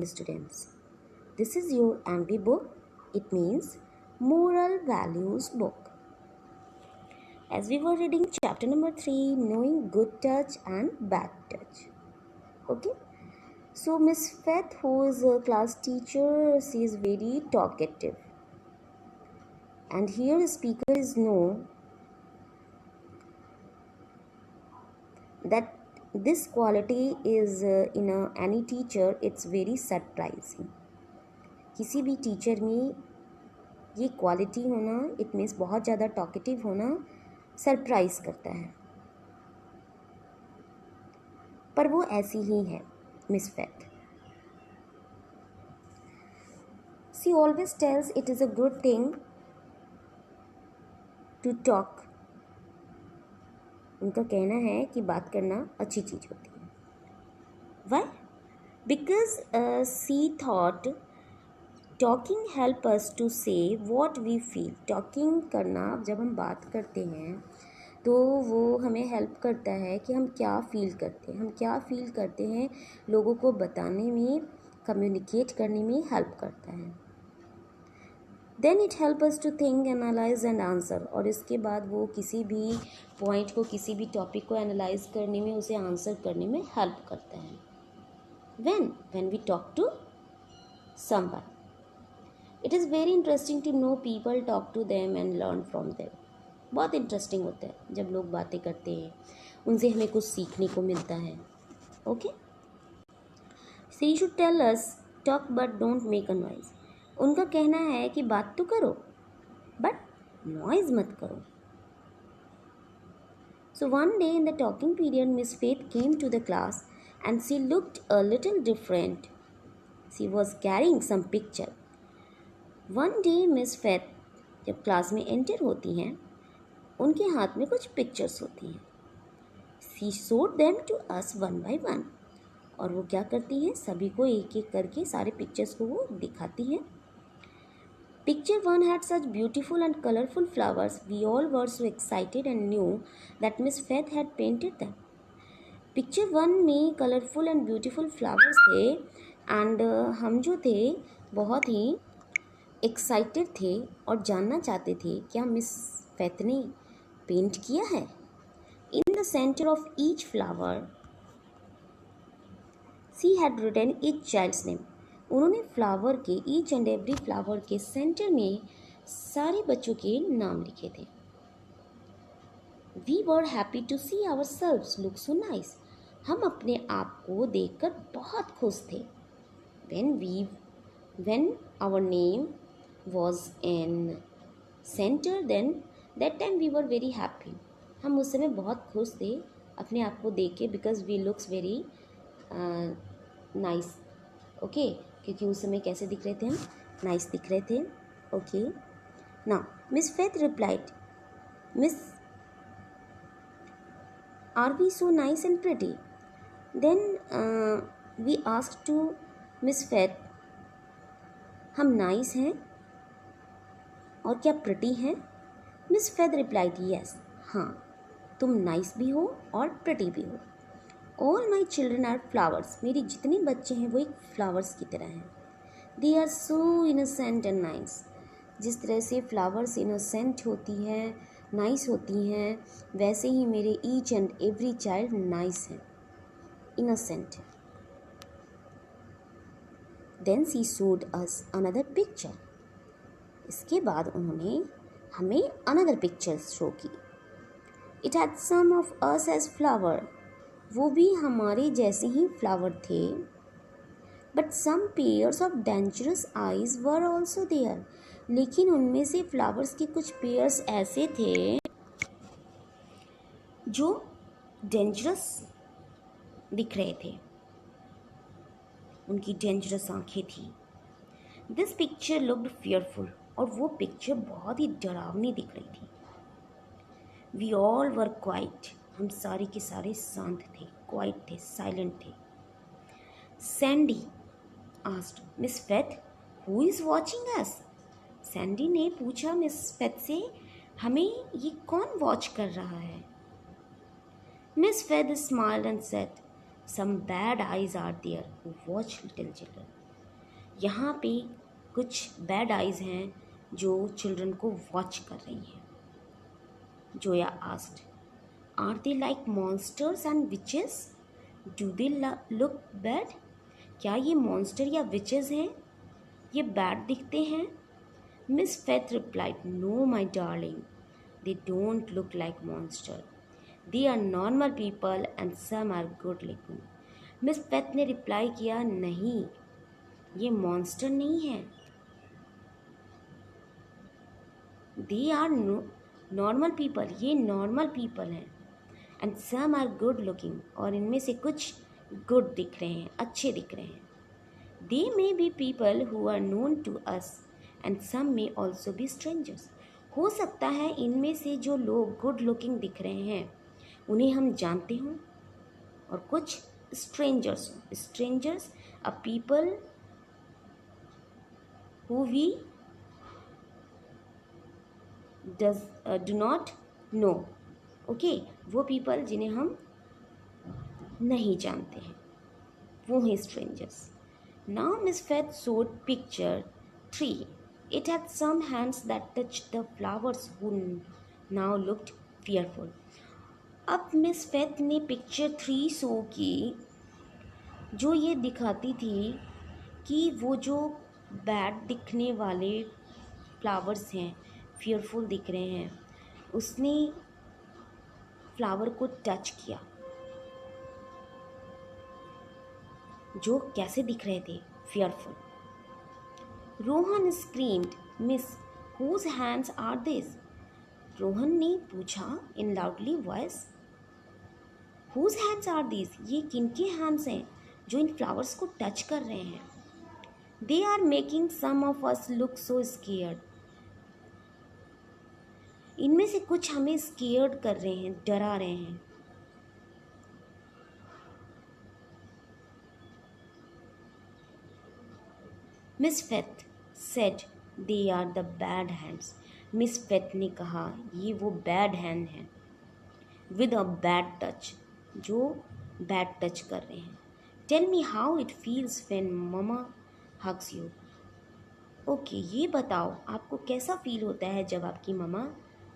students. This is your MV book. It means Moral Values book. As we were reading chapter number 3, knowing good touch and bad touch. Okay. So Miss Faith, who is a class teacher, she is very talkative. And here the speaker is know that this quality is in any teacher, it's very surprising. किसी भी teacher में ये quality होना, it means बहुत ज़्यादा talkative होना surprise करता है, पर वो ऐसी ही है miss Faith. She always tells it is a good thing to talk. उनका कहना है कि बात करना अच्छी चीज़ होती है. Why? Because she thought talking help us to say what we feel. Talking करना, जब हम बात करते हैं तो वो हमें हेल्प करता है कि हम क्या फ़ील करते हैं. हम क्या फ़ील करते हैं लोगों को बताने में, कम्युनिकेट करने में हेल्प करता है. Then it help us to think, analyse and answer. और इसके बाद वो किसी भी पॉइंट को, किसी भी टॉपिक को एनालाइज करने में, उसे आंसर करने में हेल्प करता है. when we talk to someone, it is very interesting to know people, talk to them and learn from them. बहुत इंटरेस्टिंग होता है जब लोग बातें करते हैं, उनसे हमें कुछ सीखने को मिलता है. Okay. So you should tell us, talk but don't make a noise. उनका कहना है कि बात तो करो बट नॉइज मत करो. So one day in the talking period, Miss Faith came to the class and she looked a little different. She was carrying some picture. One day Miss Faith जब क्लास में enter होती हैं, उनके हाथ में कुछ पिक्चर्स होती हैं. She showed them to us one by one. और वो क्या करती हैं, सभी को एक एक करके सारे पिक्चर्स को वो दिखाती हैं. Picture 1 had such beautiful and colorful flowers. We all were so excited and knew that Miss Faith had painted them. Picture 1 में कलरफुल एंड ब्यूटीफुल फ्लावर्स थे एंड हम जो थे बहुत ही एक्साइटेड थे और जानना चाहते थे क्या मिस फैथ ने पेंट किया है. In the centre of each flower she had written each child's name. उन्होंने फ्लावर के, ईच एंड एवरी फ्लावर के सेंटर में सारे बच्चों के नाम लिखे थे. We were happy to see ourselves look so nice. हम अपने आप को देखकर बहुत खुश थे. when our name was in center, then that time we were very happy. हम उस समय बहुत खुश थे अपने आप को देख के, because we looks very nice. Okay, क्योंकि उस समय कैसे दिख रहे थे हम, नाइस दिख रहे थे. Okay. Now miss Faith replied, miss are we so nice and pretty. Then we asked to miss Faith, हम नाइस हैं और क्या प्रिटी हैं. मिस फेथ रिप्लाइड, यस, हाँ, तुम नाइस भी हो और प्रिटी भी हो. All my children are flowers. मेरे जितने बच्चे हैं वो एक फ्लावर्स की तरह हैं. They are so innocent and nice. जिस तरह से फ्लावर्स इनोसेंट होती हैं, नाइस होती हैं, वैसे ही मेरे each and every child nice हैं, इनोसेंट है. Then she showed us another picture. इसके बाद उन्होंने हमें अनदर पिक्चर शो की. It had some of us as flower. वो भी हमारे जैसे ही फ्लावर थे. But some pairs of dangerous eyes were also there. लेकिन उनमें से फ्लावर्स के कुछ पेयर्स ऐसे थे जो डेंजरस दिख रहे थे, उनकी डेंजरस आंखें थी. This picture looked fearful. और वो पिक्चर बहुत ही डरावनी दिख रही थी. We all were quiet. हम सारे के सारे शांत थे, क्वाइट थे, साइलेंट थे. Sandy asked miss faith, who is watching us. Sandy ने पूछा मिस फेथ से, हमें ये कौन वॉच कर रहा है. Miss Faith smiled and said, some bad eyes are there who watch little children. यहाँ पे कुछ बैड आइज हैं जो चिल्ड्रन को वॉच कर रही हैं। Zoya asked, are they like monsters and witches? Do they look bad? क्या ये मॉन्स्टर या विचेस हैं? ये बैड दिखते हैं? Miss Faith replied, no my darling, they don't look like monster, they are normal people and some are good looking. Miss Faith ने reply किया, नहीं, ये मॉन्स्टर नहीं है, दे आर नॉर्मल पीपल, ये नॉर्मल पीपल हैं, and some are good looking, और इनमें से कुछ गुड दिख रहे हैं, अच्छे दिख रहे हैं। They may be people who are known to us and some may also be strangers. हो सकता है इनमें से जो लोग गुड लुकिंग दिख रहे हैं उन्हें हम जानते हों और कुछ स्ट्रेंजर्स हों। Strangers a people who we do not know. Okay, वो पीपल जिन्हें हम नहीं जानते हैं, वो हैं strangers. Now Miss Faith showed picture 3. It had some hands that touched the flowers who now looked fearful. अब मिस फेथ ने पिक्चर 3 शो की, जो ये दिखाती थी कि वो जो बैड दिखने वाले फ्लावर्स हैं, फियरफुल दिख रहे हैं, उसने फ्लावर को टच किया, जो कैसे दिख रहे थे, fearful. Rohan screamed, miss whose hands are this? Rohan ने पूछा in loudly voice, whose hands are this? ये किनके हैंड्स हैं जो इन फ्लावर्स को टच कर रहे हैं? They are making some of us look so scared. इनमें से कुछ हमें स्केयर्ड कर रहे हैं, डरा रहे हैं। Miss Faith said, they are the bad hands. Miss Faith ने कहा, ये वो बैड हैंड हैं, विद अ बैड टच, जो बैड टच कर रहे हैं। Tell me how it feels when mama hugs you. Okay, ये बताओ आपको कैसा फील होता है जब आपकी ममा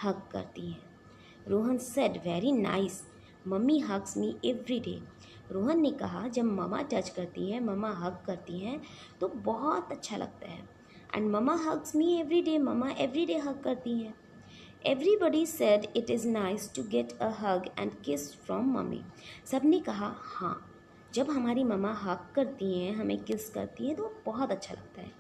हग करती हैं। Rohan said, very nice, mummy hugs me every day. Rohan ने कहा, जब ममा टच करती हैं, ममा हग करती हैं तो बहुत अच्छा लगता है। And mama hugs me every day, mama every day hug करती हैं। Everybody said it is nice to get a hug and kiss from mummy. सब ने कहा, हाँ, जब हमारी ममा हग करती हैं, हमें किस करती हैं तो बहुत अच्छा लगता है।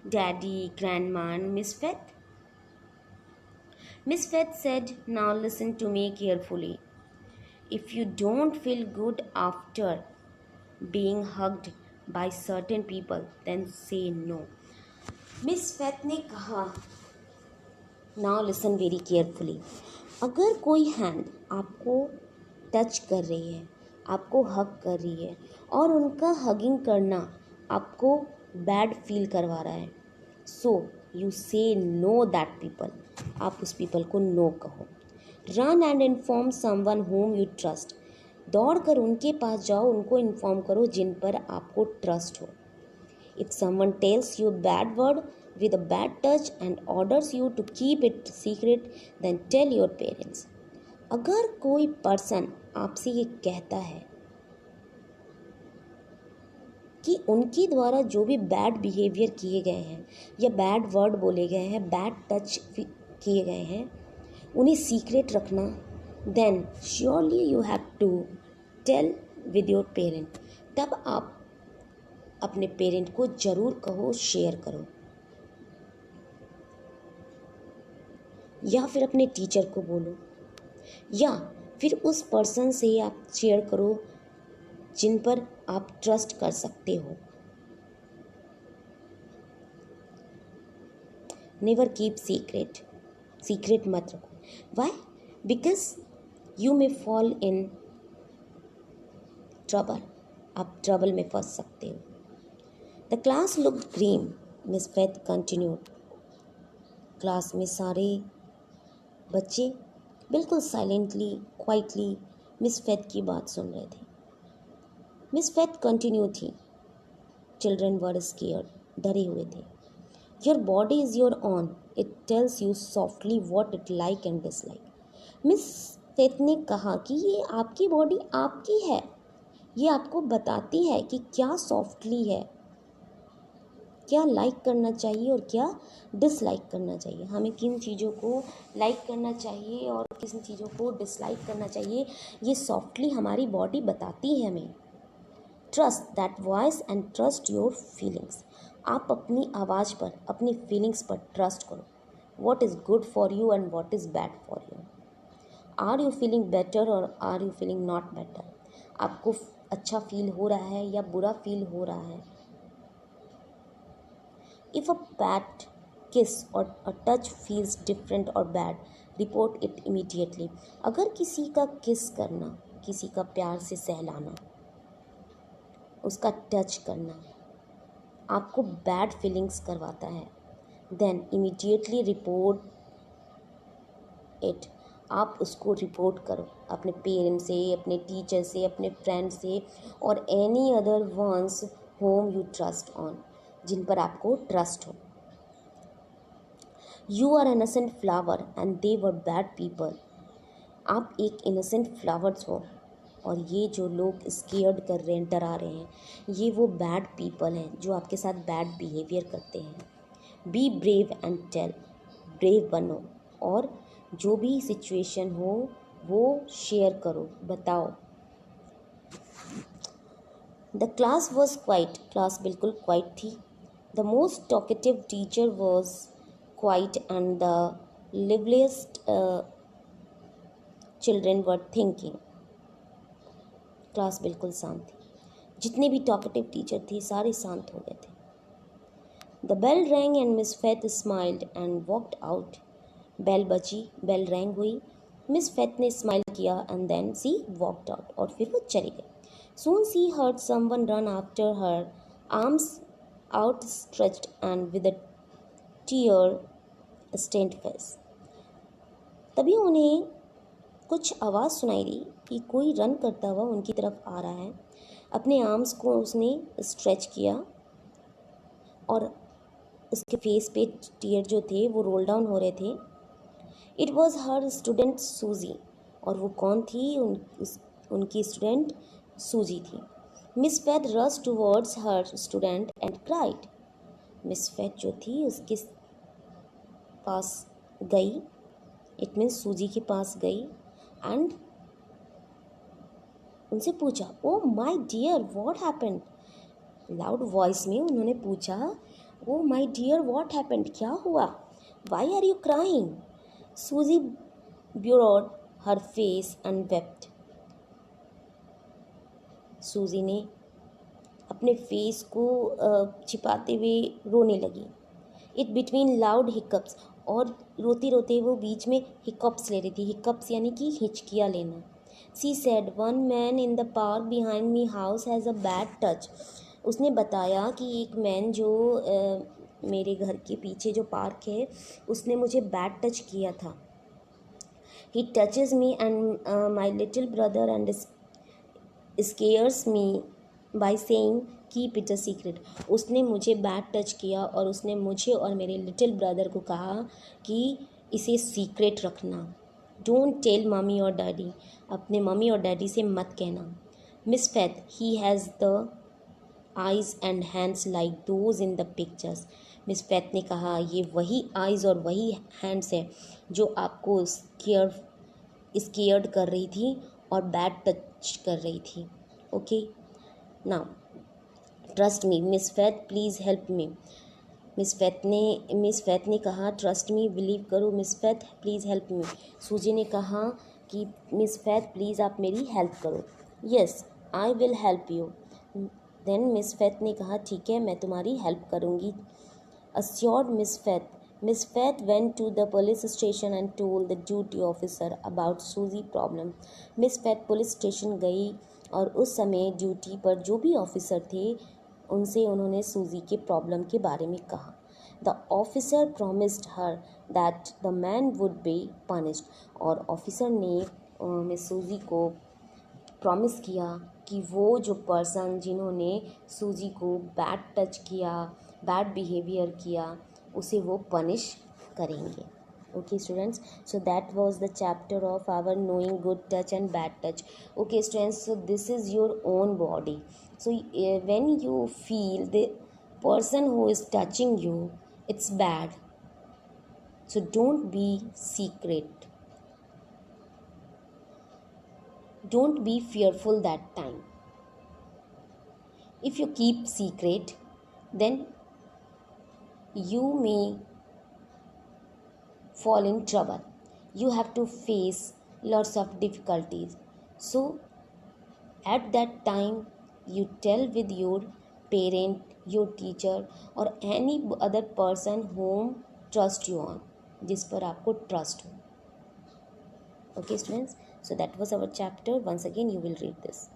Daddy, grandma and miss faith. Miss Faith said, now listen to me carefully. If you don't feel good after being hugged by certain people, then say no. Miss Faith ने कहा, now listen very carefully. अगर कोई hand आपको touch कर रही है, आपको हग कर रही है और उनका हगिंग करना आपको बैड फील करवा रहा है, सो यू से नो दैट पीपल, आप उस पीपल को नो कहो। Run and inform someone home you trust, दौड़ कर उनके पास जाओ, उनको इन्फॉर्म करो जिन पर आपको ट्रस्ट हो। If someone tells you bad word with a bad touch and orders you to keep it secret, then tell your parents. अगर कोई पर्सन आपसे ये कहता है कि उनके द्वारा जो भी बैड बिहेवियर किए गए हैं या बैड वर्ड बोले गए हैं, बैड टच किए गए हैं, उन्हें सीक्रेट रखना, then surely you have to tell with your parent, तब आप अपने पेरेंट को ज़रूर कहो, शेयर करो, या फिर अपने टीचर को बोलो, या फिर उस पर्सन से आप शेयर करो जिन पर आप ट्रस्ट कर सकते हो। नेवर कीप सीक्रेट मत रखो। Why? Because you may fall in trouble, आप ट्रबल में फंस सकते हो। The class look green, miss Faith continued. Class में सारे बच्चे बिल्कुल साइलेंटली, क्वाइटली मिस फेथ की बात सुन रहे थे। मिस फेथ कंटिन्यू थी, चिल्ड्रन वर स्केयर्ड, डरे हुए थे। Your body is your own, it tells you softly what it like and dislike. Miss Faith ने कहा कि ये आपकी बॉडी आपकी है, ये आपको बताती है कि क्या सॉफ्टली है, क्या लाइक करना चाहिए और क्या डिसलाइक करना चाहिए, हमें किन चीज़ों को लाइक करना चाहिए और किन चीज़ों को डिसलाइक करना चाहिए, ये सॉफ्टली हमारी बॉडी बताती है हमें। Trust that voice and trust your feelings. आप अपनी आवाज़ पर, अपनी फीलिंग्स पर ट्रस्ट करो। What is good for you and what is bad for you. Are you feeling better और are you feeling not better. आपको अच्छा फील हो रहा है या बुरा फील हो रहा है। If a pat, kiss or a touch feels different or bad, report it immediately. अगर किसी का किस करना, किसी का प्यार से सहलाना, उसका टच करना आपको बैड फीलिंग्स करवाता है, देन इमीडिएटली रिपोर्ट इट। आप उसको रिपोर्ट करो अपने पेरेंट्स से, अपने टीचर से, अपने फ्रेंड से और any other ones whom you trust on, जिन पर आपको ट्रस्ट हो। You are innocent flower and they were bad people. आप एक इनोसेंट फ्लावर्स हो और ये जो लोग स्केयर्ड कर रहे हैं, डरा रहे हैं, ये वो बैड पीपल हैं जो आपके साथ बैड बिहेवियर करते हैं। Be brave and tell, brave बनो और जो भी सिचुएशन हो वो शेयर करो, बताओ। The class was quite, class बिल्कुल क्वाइट थी। The most talkative teacher was quiet and the liveliest children were thinking. Class बिल्कुल शांत थी, जितने भी टॉकेटिव टीचर थे सारे शांत हो गए थे। The bell rang and miss Faith smiled and walked out. Bell बजी, बेल रैंग हुई, मिस फेथ ने स्माइल किया and then she walked out, और फिर वो चली गई। Soon she heard someone ran after her, arms outstretched and with a tear stained face. तभी उन्हें कुछ आवाज़ सुनाई दी कि कोई रन करता हुआ उनकी तरफ आ रहा है। अपने आर्म्स को उसने स्ट्रेच किया और उसके फेस पे टीयर जो थे वो रोल डाउन हो रहे थे। इट वॉज हर स्टूडेंट सूजी, और वो कौन थी? उनकी स्टूडेंट सूजी थी। Miss faith rush towards her student and cried. Miss faith जो थी उसके पास गई, इट मीन्स सूजी के पास गई एंड उनसे पूछा, oh my dear what happened. Loud voice में उन्होंने पूछा, oh my dear what happened, क्या हुआ? Why are you crying? Susie buried her face and wept. Susie ने अपने फेस को छिपाते हुए रोने लगी। इट बिटवीन लाउड हिकअप्स, और रोते रोते वो बीच में हिकअप्स ले रही थी। हिकअप्स यानी कि हिचकियाँ लेना। She said, one man in the park behind me house has a bad touch. उसने बताया कि एक मैन जो मेरे घर के पीछे जो पार्क है उसने मुझे बैड टच किया था। He touches me and my little brother and scares me by saying keep it a secret. उसने मुझे बैड टच किया और उसने मुझे और मेरे लिटिल ब्रदर को कहा कि इसे सीक्रेट रखना। डोंट टेल मम्मी और डैडी, अपने मम्मी और डैडी से मत कहना। Miss faith, he has the eyes and hands like those in the pictures. Miss Faith ने कहा, ये वही आइज़ और वही हैंड्स है जो आपको स्केयर्ड कर रही थी और बैड टच कर रही थी। Okay, now trust me miss faith, please help me. Miss Faith ने कहा, ट्रस्ट मी, बिलीव करो miss faith, please help me. सूजी ने कहा कि मिस फेथ प्लीज़ आप मेरी हेल्प करो। Yes I will help you. Then miss Faith ने कहा, ठीक है मैं तुम्हारी हेल्प करूँगी। assured Miss Faith. Miss Faith went to the police station and told the duty officer about Suzy problem. Miss Faith police station गई और उस समय ड्यूटी पर जो भी ऑफिसर थे उनसे उन्होंने सूजी के प्रॉब्लम के बारे में कहा। The officer promised her that the man would be punished. और ऑफिसर ने मिस सूजी को प्रॉमिस किया कि वो जो पर्सन जिन्होंने सूजी को बैड टच किया, बैड बिहेवियर किया, उसे वो पनिश करेंगे. Okay students, so that was the chapter of our knowing good touch and bad touch. Okay students, so this is your own body. So when you feel the person who is touching you, it's bad, so don't be secret, don't be fearful that time. If you keep secret, then you may fall in trouble. You have to face lots of difficulties. So at that time, you tell with your parent, your teacher, or any other person whom trust you on, जिस पर आपको trust हो. Okay students, so that was our chapter. Once again you will read this.